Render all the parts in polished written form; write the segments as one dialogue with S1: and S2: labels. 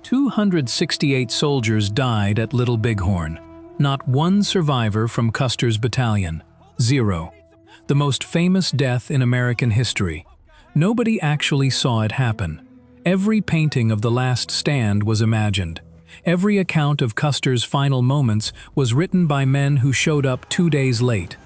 S1: 268 soldiers died at Little Bighorn. Not one survivor from Custer's battalion. 0. The most famous death in American history. Nobody actually saw it happen. Every painting of the last stand was imagined. Every account of Custer's final moments was written by men who showed up 2 days late.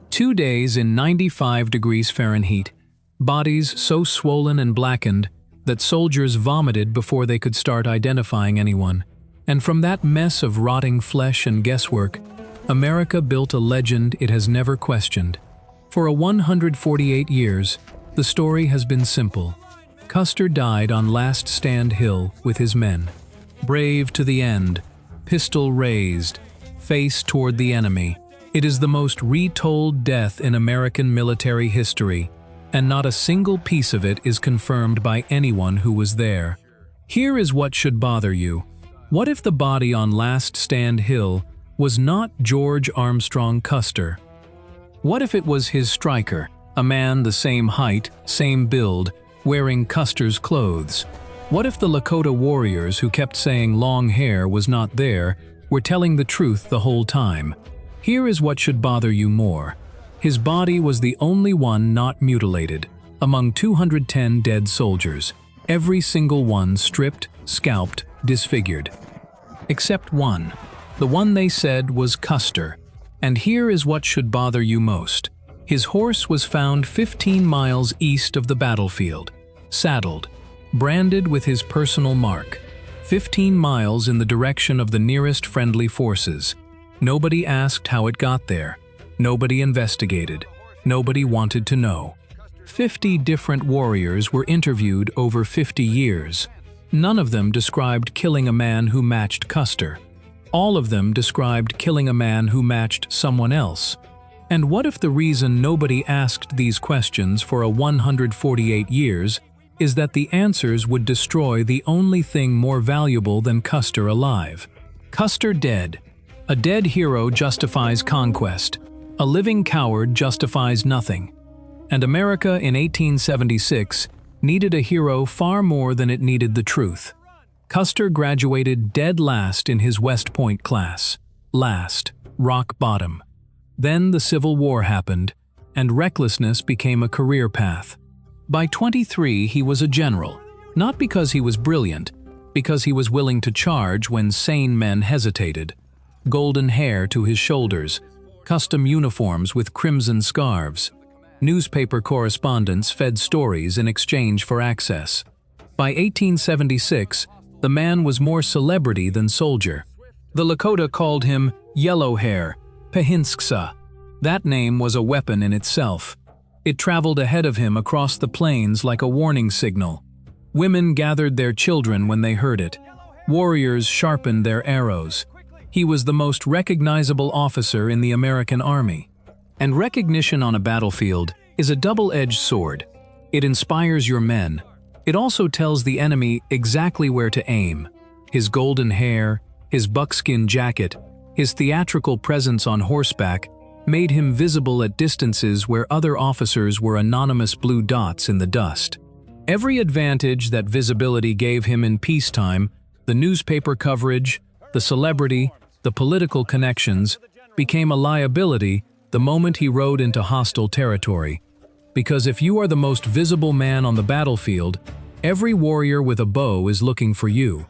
S1: 2 days in 95 degrees Fahrenheit. Bodies so swollen and blackened that soldiers vomited before they could start identifying anyone. And from that mess of rotting flesh and guesswork, America built a legend it has never questioned. For 148 years, the story has been simple. Custer died on Last Stand Hill with his men. Brave to the end, pistol raised, face toward the enemy. It is the most retold death in American military history, and not a single piece of it is confirmed by anyone who was there. Here is what should bother you. What if the body on Last Stand Hill was not George Armstrong Custer? What if it was his striker, a man the same height, same build, wearing Custer's clothes? What if the Lakota warriors who kept saying long hair was not there were telling the truth the whole time? Here is what should bother you more. His body was the only one not mutilated, among 210 dead soldiers, every single one stripped, scalped, disfigured. Except one. The one they said was Custer. And here is what should bother you most. His horse was found 15 miles east of the battlefield, saddled, branded with his personal mark, 15 miles in the direction of the nearest friendly forces. Nobody asked how it got there. Nobody investigated. Nobody wanted to know. 50 different warriors were interviewed over 50 years. None of them described killing a man who matched Custer. All of them described killing a man who matched someone else. And what if the reason nobody asked these questions for 148 years is that the answers would destroy the only thing more valuable than Custer alive? Custer dead. A dead hero justifies conquest. A living coward justifies nothing. And America in 1876 needed a hero far more than it needed the truth. Custer graduated dead last in his West Point class. Last. Rock bottom. Then the Civil War happened, and recklessness became a career path. By 23, he was a general, not because he was brilliant, because he was willing to charge when sane men hesitated. Golden hair to his shoulders, custom uniforms with crimson scarves. Newspaper correspondents fed stories in exchange for access. By 1876, the man was more celebrity than soldier. The Lakota called him Yellow Hair, Pehinsksa. That name was a weapon in itself. It traveled ahead of him across the plains like a warning signal. Women gathered their children when they heard it. Warriors sharpened their arrows. He was the most recognizable officer in the American Army. And recognition on a battlefield is a double-edged sword. It inspires your men. It also tells the enemy exactly where to aim. His golden hair, his buckskin jacket, his theatrical presence on horseback made him visible at distances where other officers were anonymous blue dots in the dust. Every advantage that visibility gave him in peacetime, the newspaper coverage, the celebrity, the political connections, became a liability the moment he rode into hostile territory. Because if you are the most visible man on the battlefield, every warrior with a bow is looking for you.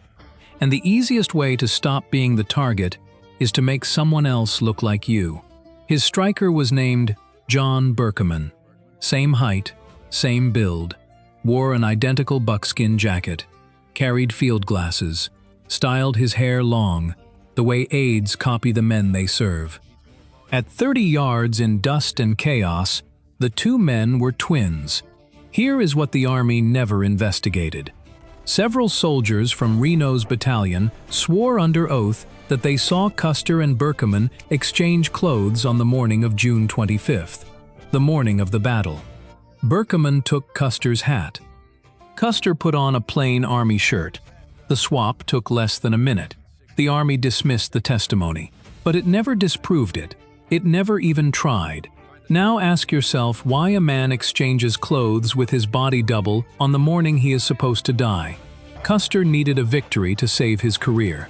S1: And the easiest way to stop being the target is to make someone else look like you. His striker was named John Berkeman. Same height, same build, wore an identical buckskin jacket, carried field glasses, styled his hair long, the way aides copy the men they serve. At 30 yards in dust and chaos, the two men were twins. Here is what the Army never investigated. Several soldiers from Reno's battalion swore under oath that they saw Custer and Berkeman exchange clothes on the morning of June 25th, the morning of the battle. Berkeman took Custer's hat. Custer put on a plain Army shirt. The swap took less than a minute. The Army dismissed the testimony, but it never disproved it. It never even tried. Now ask yourself why a man exchanges clothes with his body double on the morning he is supposed to die. Custer needed a victory to save his career.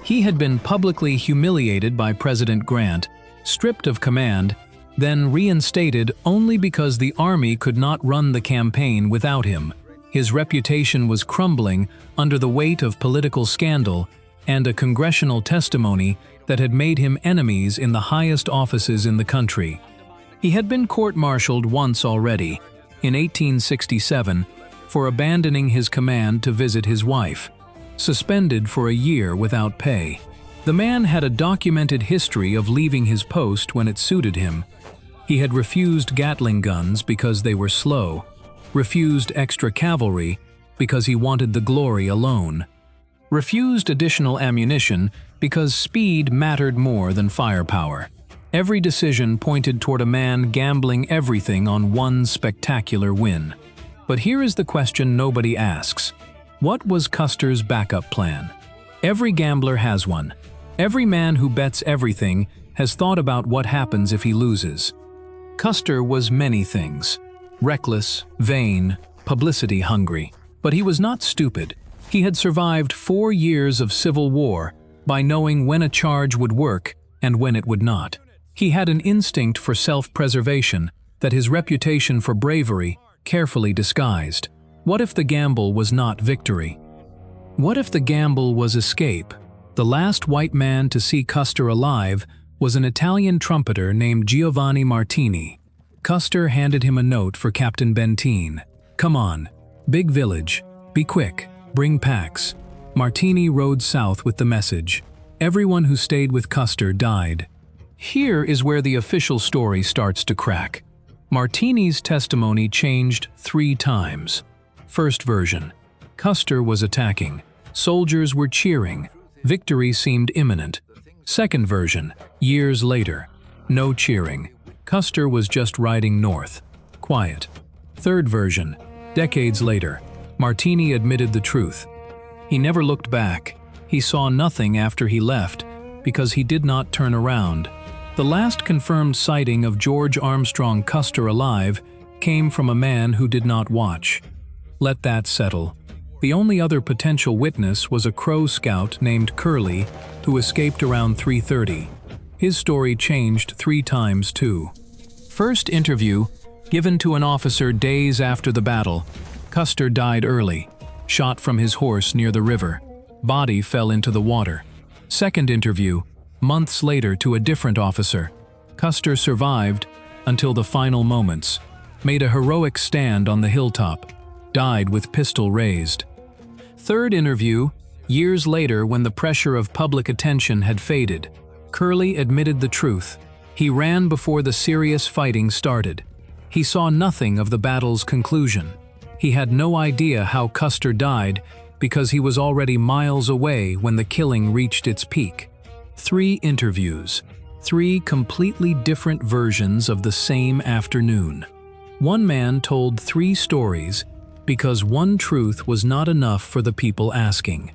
S1: He had been publicly humiliated by President Grant, stripped of command, then reinstated only because the army could not run the campaign without him. His reputation was crumbling under the weight of political scandal and a congressional testimony that had made him enemies in the highest offices in the country. He had been court-martialed once already, in 1867, for abandoning his command to visit his wife, suspended for a year without pay. The man had a documented history of leaving his post when it suited him. He had refused Gatling guns because they were slow, refused extra cavalry because he wanted the glory alone, refused additional ammunition because speed mattered more than firepower. Every decision pointed toward a man gambling everything on one spectacular win. But here is the question nobody asks. What was Custer's backup plan? Every gambler has one. Every man who bets everything has thought about what happens if he loses. Custer was many things: reckless, vain, publicity-hungry. But he was not stupid. He had survived 4 years of civil war by knowing when a charge would work and when it would not. He had an instinct for self-preservation that his reputation for bravery carefully disguised. What if the gamble was not victory? What if the gamble was escape? The last white man to see Custer alive was an Italian trumpeter named Giovanni Martini. Custer handed him a note for Captain Benteen. "Come on, big village, be quick, bring packs." Martini rode south with the message. Everyone who stayed with Custer died. Here is where the official story starts to crack. Martini's testimony changed 3 times. First version: Custer was attacking. Soldiers were cheering. Victory seemed imminent. Second version: years later. No cheering. Custer was just riding north. Quiet. Third version: decades later. Martini admitted the truth. He never looked back. He saw nothing after he left because he did not turn around. The last confirmed sighting of George Armstrong Custer alive came from a man who did not watch. Let that settle. The only other potential witness was a Crow scout named Curley who escaped around 3:30. His story changed 3 times too. First interview, given to an officer days after the battle. Custer died early, shot from his horse near the river. Body fell into the water. Second interview, months later to a different officer. Custer survived until the final moments, made a heroic stand on the hilltop, died with pistol raised. Third interview, years later when the pressure of public attention had faded. Curley admitted the truth. He ran before the serious fighting started. He saw nothing of the battle's conclusion. He had no idea how Custer died because he was already miles away when the killing reached its peak. 3 interviews, 3 completely different versions of the same afternoon. One man told 3 stories because one truth was not enough for the people asking.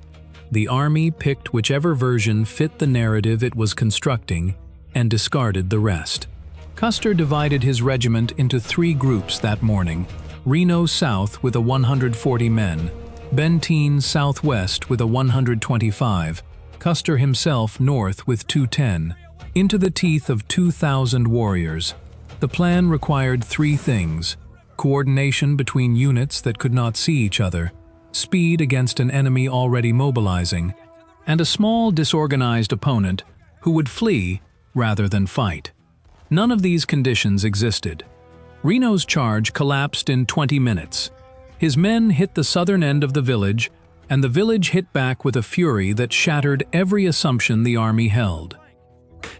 S1: The army picked whichever version fit the narrative it was constructing and discarded the rest. Custer divided his regiment into 3 groups that morning: Reno South with a 140 men, Benteen Southwest with a 125, Custer himself north with 210, into the teeth of 2,000 warriors. The plan required 3 things: coordination between units that could not see each other, speed against an enemy already mobilizing, and a small disorganized opponent who would flee rather than fight. None of these conditions existed. Reno's charge collapsed in 20 minutes. His men hit the southern end of the village, and the village hit back with a fury that shattered every assumption the army held.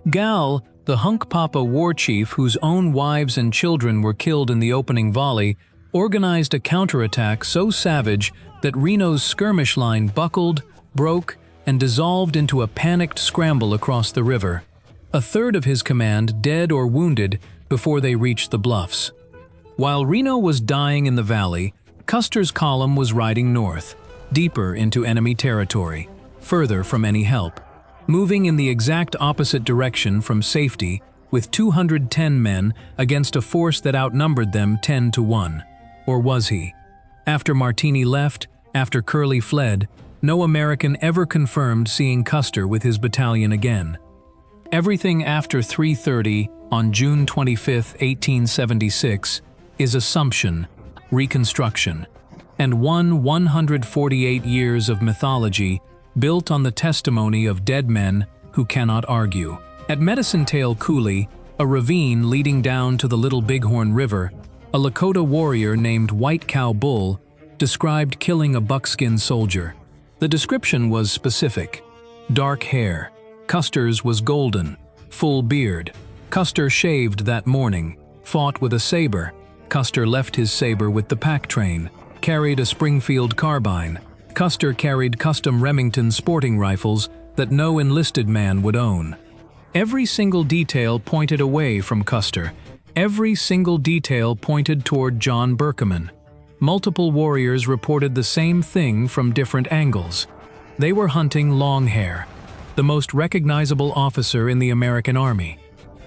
S1: Gal, the Hunkpapa war chief whose own wives and children were killed in the opening volley, organized a counterattack so savage that Reno's skirmish line buckled, broke, and dissolved into a panicked scramble across the river. A third of his command dead or wounded before they reached the bluffs. While Reno was dying in the valley, Custer's column was riding north, deeper into enemy territory, further from any help, moving in the exact opposite direction from safety with 210 men against a force that outnumbered them 10 to 1. Or was he? After Martini left, After Curley fled, no American ever confirmed seeing Custer with his battalion again. Everything after 3:30 on June 25, 1876, is assumption, reconstruction, and 148 years of mythology built on the testimony of dead men who cannot argue. At Medicine Tail Coulee, a ravine leading down to the Little Bighorn River, a Lakota warrior named White Cow Bull described killing a buckskin soldier. The description was specific. Dark hair. Custer's was golden. Full beard. Custer shaved that morning. Fought with a saber. Custer left his saber with the pack train. Carried a Springfield carbine. Custer carried custom Remington sporting rifles that no enlisted man would own. Every single detail pointed away from Custer. Every single detail pointed toward John Berkeman. Multiple warriors reported the same thing from different angles. They were hunting Longhair, the most recognizable officer in the American Army.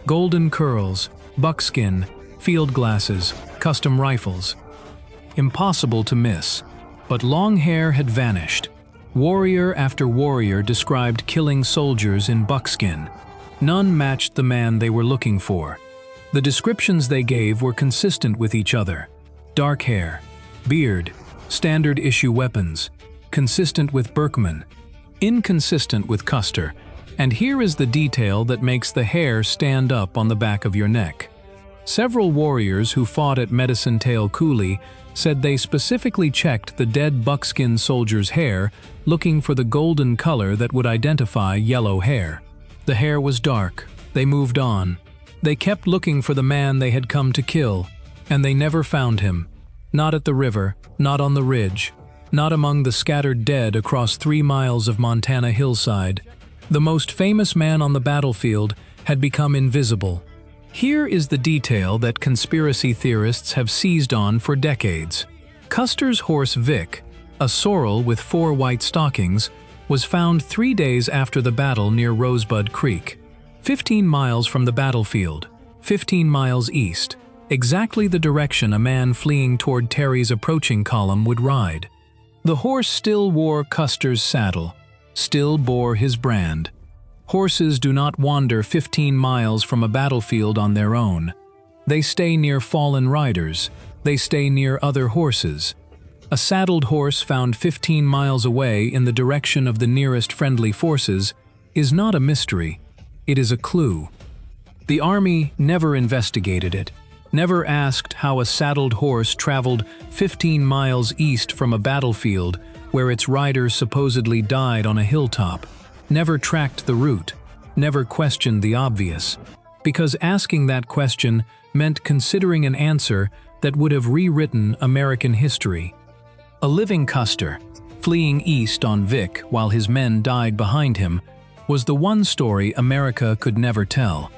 S1: Golden curls, buckskin, field glasses, custom rifles. Impossible to miss. But Longhair had vanished. Warrior after warrior described killing soldiers in buckskin. None matched the man they were looking for. The descriptions they gave were consistent with each other. Dark hair, beard, standard issue weapons, consistent with Berkman, inconsistent with Custer, and here is the detail that makes the hair stand up on the back of your neck. Several warriors who fought at Medicine Tail Coulee said they specifically checked the dead buckskin soldier's hair, looking for the golden color that would identify yellow hair. The hair was dark. They moved on. They kept looking for the man they had come to kill, and they never found him. Not at the river, not on the ridge, not among the scattered dead across 3 miles of Montana hillside. The most famous man on the battlefield had become invisible. Here is the detail that conspiracy theorists have seized on for decades. Custer's horse Vic, a sorrel with 4 white stockings, was found 3 days after the battle near Rosebud Creek, 15 miles from the battlefield, 15 miles east, exactly the direction a man fleeing toward Terry's approaching column would ride. The horse still wore Custer's saddle, still bore his brand. Horses do not wander 15 miles from a battlefield on their own. They stay near fallen riders. They stay near other horses. A saddled horse found 15 miles away in the direction of the nearest friendly forces is not a mystery. It is a clue. The Army never investigated it, never asked how a saddled horse traveled 15 miles east from a battlefield where its rider supposedly died on a hilltop, never tracked the route, never questioned the obvious, because asking that question meant considering an answer that would have rewritten American history. A living Custer, fleeing east on Vic while his men died behind him, was the one story America could never tell.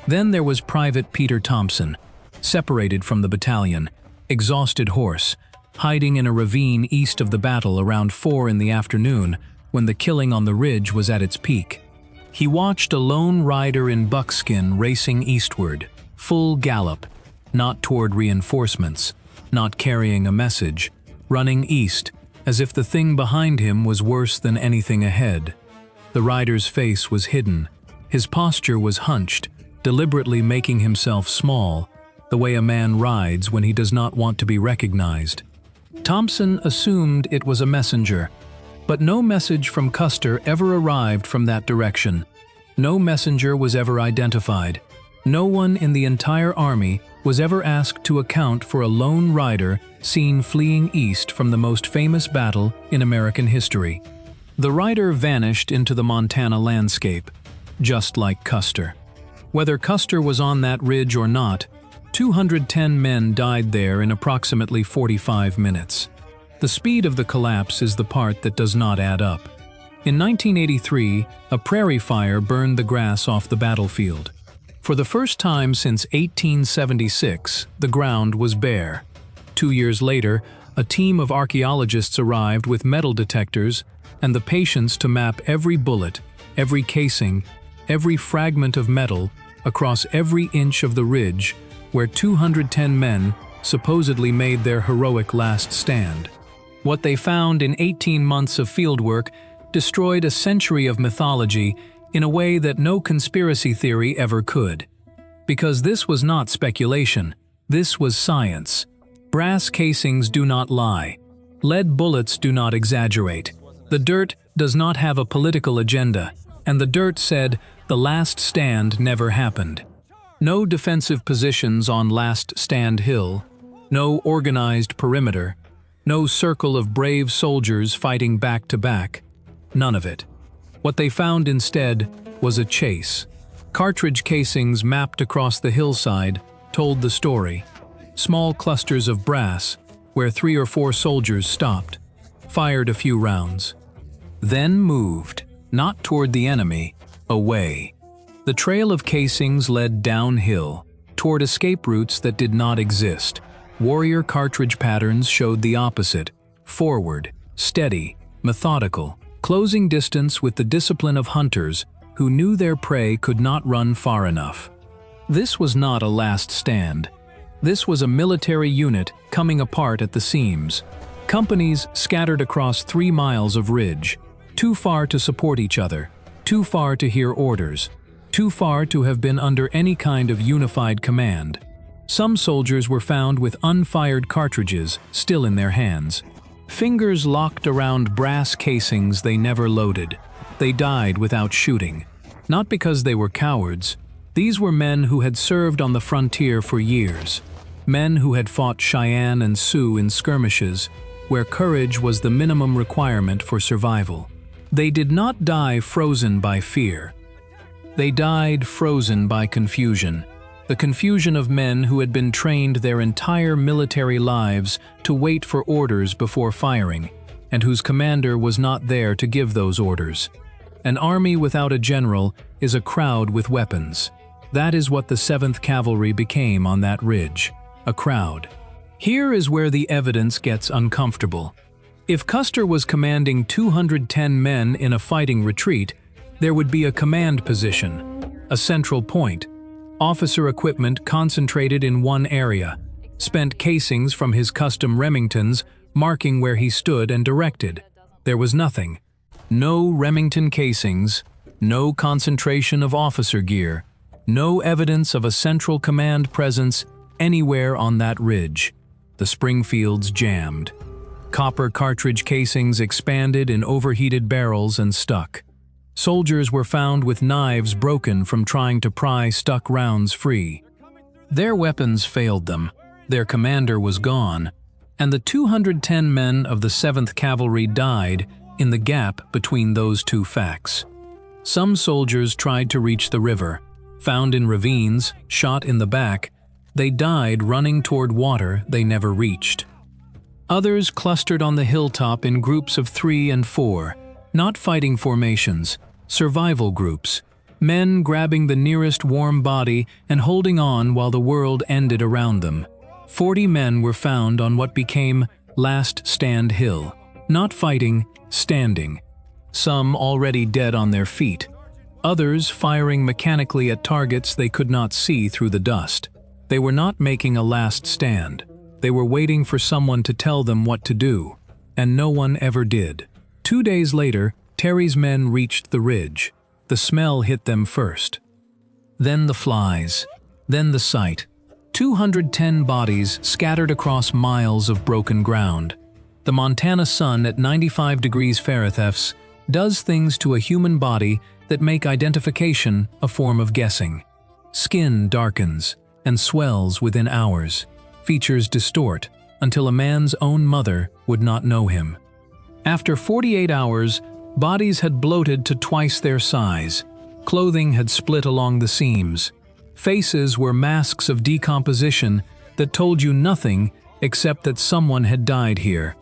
S1: Then there was Private Peter Thompson, separated from the battalion, exhausted horse, hiding in a ravine east of the battle around 4 in the afternoon when the killing on the ridge was at its peak. He watched a lone rider in buckskin racing eastward, full gallop, not toward reinforcements, not carrying a message, running east, as if the thing behind him was worse than anything ahead. The rider's face was hidden. His posture was hunched, deliberately making himself small, the way a man rides when he does not want to be recognized. Thompson assumed it was a messenger, but no message from Custer ever arrived from that direction. No messenger was ever identified. No one in the entire Army was ever asked to account for a lone rider seen fleeing east from the most famous battle in American history. The rider vanished into the Montana landscape, just like Custer. Whether Custer was on that ridge or not, 210 men died there in approximately 45 minutes. The speed of the collapse is the part that does not add up. In 1983, a prairie fire burned the grass off the battlefield. For the first time since 1876, the ground was bare. 2 years later, a team of archaeologists arrived with metal detectors and the patience to map every bullet, every casing, every fragment of metal across every inch of the ridge where 210 men supposedly made their heroic last stand. What they found in 18 months of fieldwork destroyed a century of mythology in a way that no conspiracy theory ever could. Because this was not speculation, this was science. Brass casings do not lie. Lead bullets do not exaggerate. The dirt does not have a political agenda, and the dirt said the last stand never happened. No defensive positions on Last Stand Hill, no organized perimeter, no circle of brave soldiers fighting back to back. None of it. What they found instead was a chase. Cartridge casings mapped across the hillside told the story. Small clusters of brass, where 3 or 4 soldiers stopped, fired a few rounds, then moved, not toward the enemy, away. The trail of casings led downhill, toward escape routes that did not exist. Warrior cartridge patterns showed the opposite: forward, steady, methodical, closing distance with the discipline of hunters who knew their prey could not run far enough. This was not a last stand. This was a military unit coming apart at the seams. Companies scattered across 3 miles of ridge, too far to support each other, too far to hear orders, too far to have been under any kind of unified command. Some soldiers were found with unfired cartridges still in their hands. Fingers locked around brass casings they never loaded. They died without shooting. Not because they were cowards. These were men who had served on the frontier for years. Men who had fought Cheyenne and Sioux in skirmishes, where courage was the minimum requirement for survival. They did not die frozen by fear. They died frozen by confusion. The confusion of men who had been trained their entire military lives to wait for orders before firing, and whose commander was not there to give those orders. An army without a general is a crowd with weapons. That is what the 7th Cavalry became on that ridge. A crowd. Here is where the evidence gets uncomfortable. If Custer was commanding 210 men in a fighting retreat, there would be a command position, a central point. Officer equipment concentrated in one area, spent casings from his custom Remingtons marking where he stood and directed. There was nothing. No Remington casings, no concentration of officer gear, no evidence of a central command presence anywhere on that ridge. The Springfields jammed. Copper cartridge casings expanded in overheated barrels and stuck. Soldiers were found with knives broken from trying to pry stuck rounds free. Their weapons failed them, their commander was gone, and the 210 men of the 7th Cavalry died in the gap between those two facts. Some soldiers tried to reach the river. Found in ravines, shot in the back, they died running toward water they never reached. Others clustered on the hilltop in groups of 3 and 4, not fighting formations, survival groups, men grabbing the nearest warm body and holding on while the world ended around them. 40 men were found on what became Last Stand Hill, not fighting, standing. Some already dead on their feet, others firing mechanically at targets they could not see through the dust. They were not making a last stand. They were waiting for someone to tell them what to do, and no one ever did. 2 days later, Terry's men reached the ridge. The smell hit them first. Then the flies. Then the sight. 210 bodies scattered across miles of broken ground. The Montana sun at 95 degrees Fahrenheit does things to a human body that make identification a form of guessing. Skin darkens and swells within hours. Features distort until a man's own mother would not know him. After 48 hours, bodies had bloated to twice their size. Clothing had split along the seams. Faces were masks of decomposition that told you nothing except that someone had died here.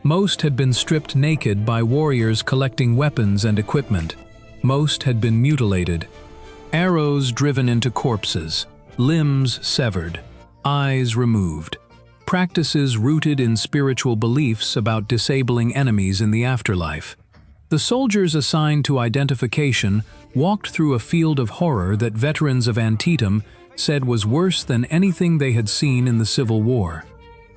S1: Most had been stripped naked by warriors collecting weapons and equipment. Most had been mutilated. Arrows driven into corpses. Limbs severed, eyes removed, practices rooted in spiritual beliefs about disabling enemies in the afterlife. The soldiers assigned to identification walked through a field of horror that veterans of Antietam said was worse than anything they had seen in the Civil War.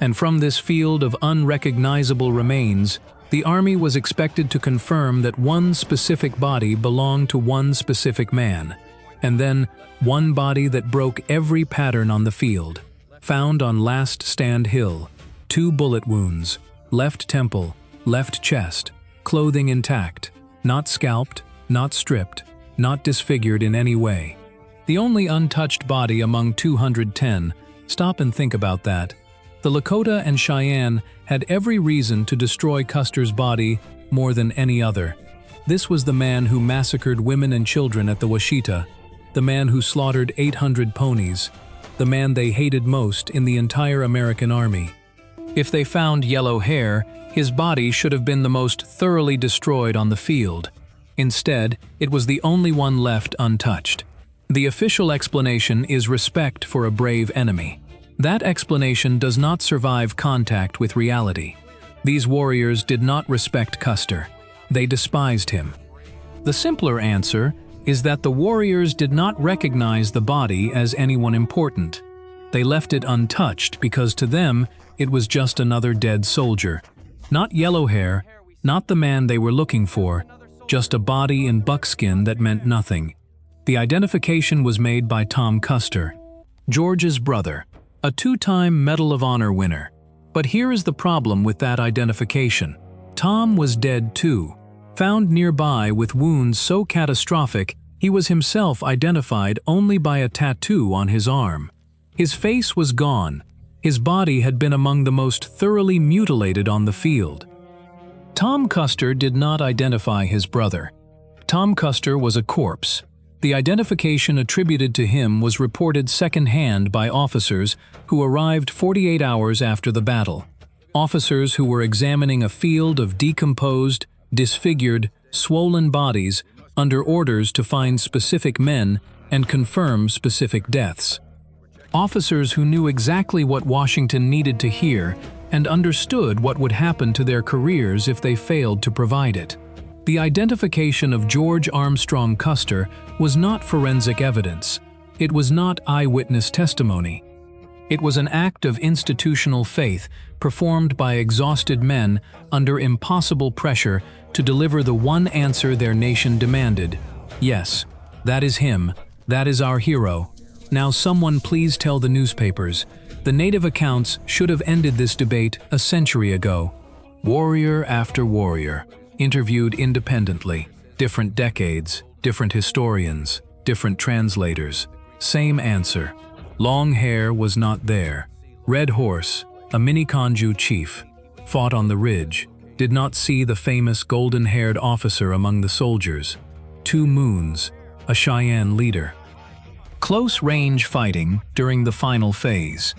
S1: And from this field of unrecognizable remains, the army was expected to confirm that one specific body belonged to one specific man, and then one body that broke every pattern on the field. Found on Last Stand Hill, 2 bullet wounds, left temple, left chest, clothing intact, not scalped, not stripped, not disfigured in any way. The only untouched body among 210. Stop and think about that. The Lakota and Cheyenne had every reason to destroy Custer's body more than any other. This was the man who massacred women and children at the Washita, the man who slaughtered 800 ponies, the man they hated most in the entire American army. If they found yellow hair, his body should have been the most thoroughly destroyed on the field. Instead, it was the only one left untouched. The official explanation is respect for a brave enemy. That explanation does not survive contact with reality. These warriors did not respect Custer. They despised him. The simpler answer is that the warriors did not recognize the body as anyone important. They left it untouched because to them, it was just another dead soldier. Not yellow hair, not the man they were looking for, just a body in buckskin that meant nothing. The identification was made by Tom Custer, George's brother, a 2-time Medal of Honor winner. But here is the problem with that identification. Tom was dead too, found nearby with wounds so catastrophic he was himself identified only by a tattoo on his arm. His face was gone. His body had been among the most thoroughly mutilated on the field. Tom Custer did not identify his brother. Tom Custer was a corpse. The identification attributed to him was reported secondhand by officers who arrived 48 hours after the battle. Officers who were examining a field of decomposed, disfigured, swollen bodies under orders to find specific men and confirm specific deaths. Officers who knew exactly what Washington needed to hear and understood what would happen to their careers if they failed to provide it. The identification of George Armstrong Custer was not forensic evidence. It was not eyewitness testimony. It was an act of institutional faith performed by exhausted men under impossible pressure to deliver the one answer their nation demanded. Yes, that is him. That is our hero. Now someone please tell the newspapers. The native accounts should have ended this debate a century ago. Warrior after warrior, interviewed independently, different decades, different historians, different translators. Same answer. Long hair was not there. Red Horse, a Miniconjou chief, fought on the ridge, did not see the famous golden-haired officer among the soldiers. 2 Moons, a Cheyenne leader. Close-range fighting during the final phase.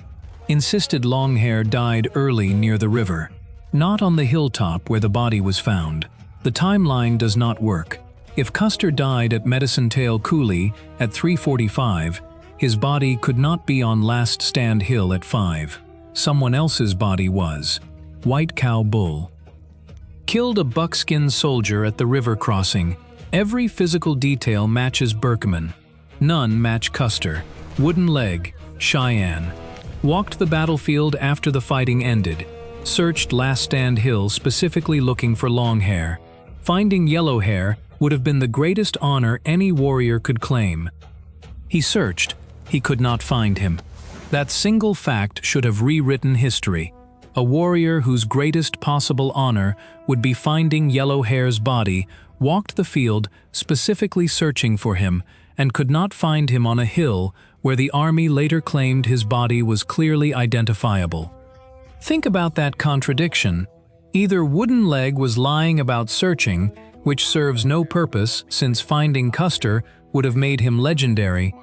S1: Insisted Longhair died early near the river, not on the hilltop where the body was found. The timeline does not work. If Custer died at Medicine Tail Coulee at 3:45, his body could not be on Last Stand Hill at 5. Someone else's body was. White Cow Bull. Killed a buckskin soldier at the river crossing. Every physical detail matches Berkman. None match Custer. Wooden leg, Cheyenne. Walked the battlefield after the fighting ended. Searched Last Stand Hill specifically looking for long hair. Finding yellow hair would have been the greatest honor any warrior could claim. He searched. He could not find him. That single fact should have rewritten history. A warrior whose greatest possible honor would be finding yellow hair's body walked the field specifically searching for him and could not find him on a hill where the army later claimed his body was clearly identifiable. Think about that contradiction. Either Wooden Leg was lying about searching, which serves no purpose since finding Custer would have made him legendary,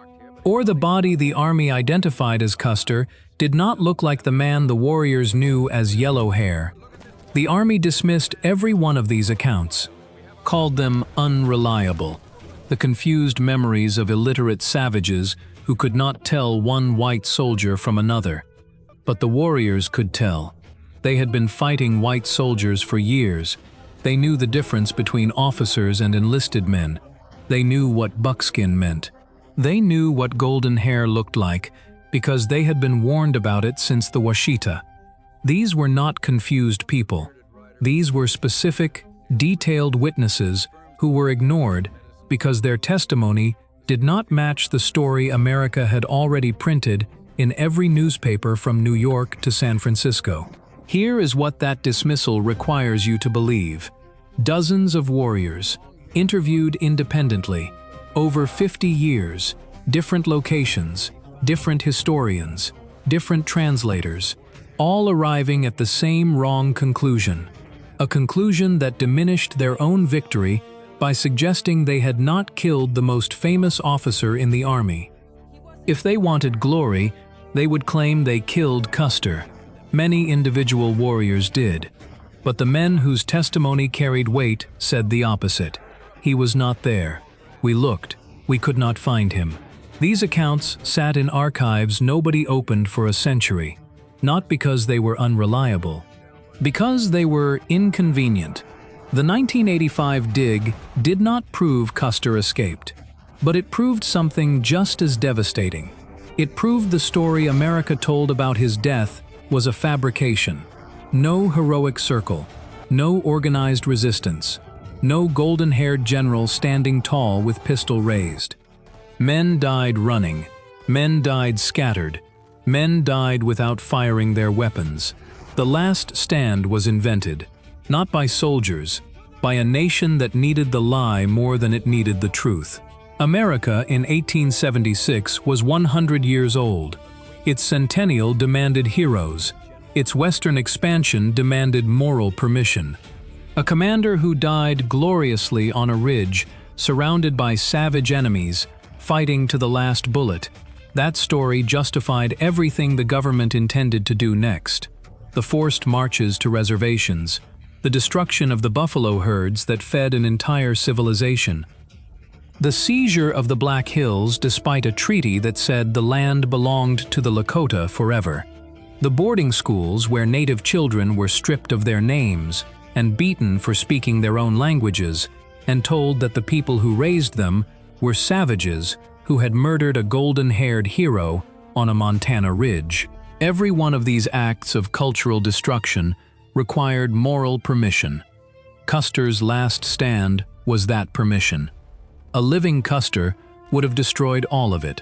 S1: or the body the army identified as Custer did not look like the man the warriors knew as Yellow Hair. The army dismissed every one of these accounts, called them unreliable, the confused memories of illiterate savages who could not tell one white soldier from another. But the warriors could tell. They had been fighting white soldiers for years. They knew the difference between officers and enlisted men. They knew what buckskin meant. They knew what golden hair looked like because they had been warned about it since the Washita. These were not confused people. These were specific, detailed witnesses who were ignored because their testimony did not match the story America had already printed in every newspaper from New York to San Francisco. Here is what that dismissal requires you to believe. Dozens of warriors, interviewed independently, over 50 years, different locations, different historians, different translators, all arriving at the same wrong conclusion. A conclusion that diminished their own victory by suggesting they had not killed the most famous officer in the army. If they wanted glory, they would claim they killed Custer. Many individual warriors did, but the men whose testimony carried weight said the opposite. He was not there. We looked. We could not find him. These accounts sat in archives nobody opened for a century, not because they were unreliable, because they were inconvenient. The 1985 dig did not prove Custer escaped, but it proved something just as devastating. It proved the story America told about his death was a fabrication. No heroic circle, no organized resistance, no golden-haired general standing tall with pistol raised. Men died running, men died scattered, men died without firing their weapons. The last stand was invented, not by soldiers, by a nation that needed the lie more than it needed the truth. America in 1876 was 100 years old. Its centennial demanded heroes. Its western expansion demanded moral permission. A commander who died gloriously on a ridge, surrounded by savage enemies, fighting to the last bullet. That story justified everything the government intended to do next. The forced marches to reservations, the destruction of the buffalo herds that fed an entire civilization, the seizure of the Black Hills despite a treaty that said the land belonged to the Lakota forever, the boarding schools where native children were stripped of their names and beaten for speaking their own languages, and told that the people who raised them were savages who had murdered a golden-haired hero on a Montana ridge. Every one of these acts of cultural destruction required moral permission. Custer's last stand was that permission. A living Custer would have destroyed all of it.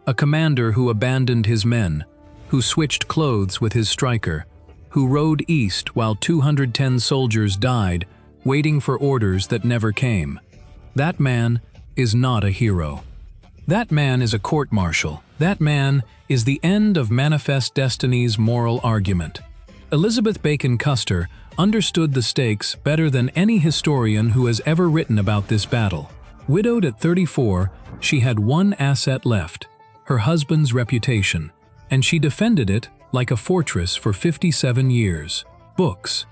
S1: A commander who abandoned his men, who switched clothes with his striker, who rode east while 210 soldiers died, waiting for orders that never came. That man is not a hero. That man is a court-martial. That man is the end of Manifest Destiny's moral argument. Elizabeth Bacon Custer understood the stakes better than any historian who has ever written about this battle. Widowed at 34, she had one asset left, her husband's reputation, and she defended it like a fortress for 57 years. Books,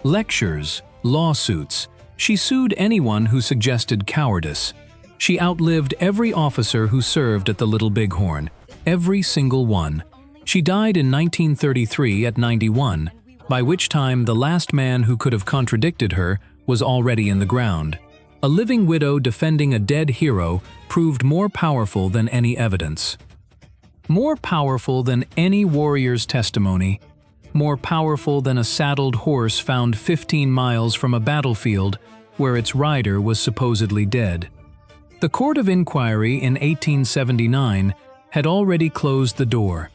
S1: lectures, lawsuits. She sued anyone who suggested cowardice. She outlived every officer who served at the Little Bighorn, every single one. She died in 1933 at 91, by which time the last man who could have contradicted her was already in the ground. A living widow defending a dead hero proved more powerful than any evidence. More powerful than any warrior's testimony. More powerful than a saddled horse found 15 miles from a battlefield where its rider was supposedly dead. The Court of Inquiry in 1879 had already closed the door.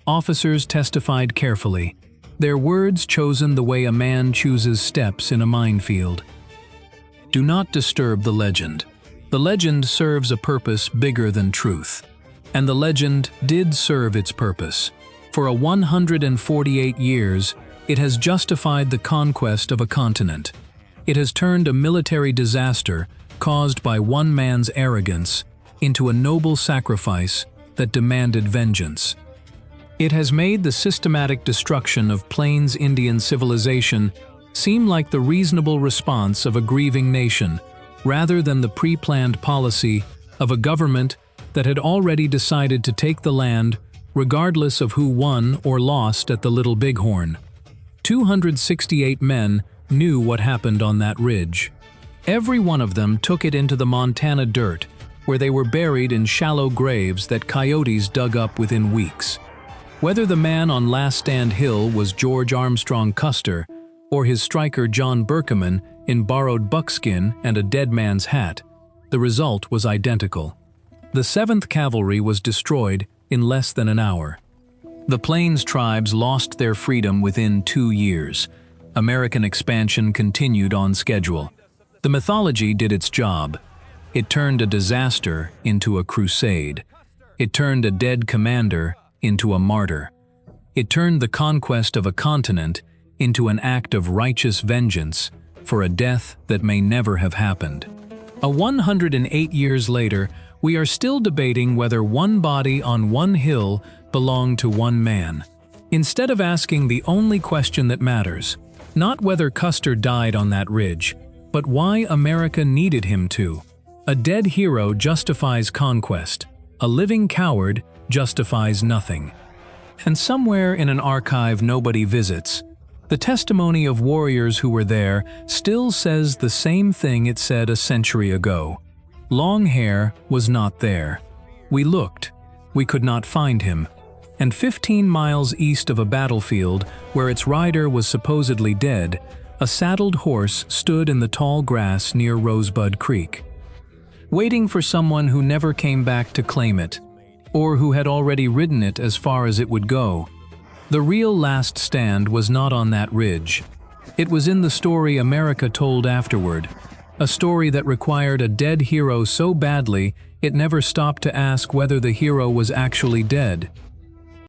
S1: Officers testified carefully, their words chosen the way a man chooses steps in a minefield. Do not disturb the legend. The legend serves a purpose bigger than truth. And the legend did serve its purpose. For 148 years, it has justified the conquest of a continent. It has turned a military disaster caused by one man's arrogance into a noble sacrifice that demanded vengeance. It has made the systematic destruction of Plains Indian civilization seem like the reasonable response of a grieving nation, rather than the pre-planned policy of a government that had already decided to take the land regardless of who won or lost at the Little Bighorn. 268 men knew what happened on that ridge. Every one of them took it into the Montana dirt, where they were buried in shallow graves that coyotes dug up within weeks. Whether the man on Last Stand Hill was George Armstrong Custer, or his striker John Berkeman in borrowed buckskin and a dead man's hat, the result was identical. The 7th Cavalry was destroyed in less than an hour. The Plains tribes lost their freedom within 2 years. American expansion continued on schedule. The mythology did its job. It turned a disaster into a crusade. It turned a dead commander into a martyr. It turned the conquest of a continent into an act of righteous vengeance for a death that may never have happened. 108 years later, we are still debating whether one body on one hill belonged to one man. Instead of asking the only question that matters, not whether Custer died on that ridge, but why America needed him to. A dead hero justifies conquest. A living coward justifies nothing. And somewhere in an archive nobody visits, the testimony of warriors who were there still says the same thing it said a century ago. Long Hair was not there. We looked. We could not find him. And 15 miles east of a battlefield, where its rider was supposedly dead, a saddled horse stood in the tall grass near Rosebud Creek, waiting for someone who never came back to claim it, or who had already ridden it as far as it would go. The real last stand was not on that ridge. It was in the story America told afterward, a story that required a dead hero so badly it never stopped to ask whether the hero was actually dead.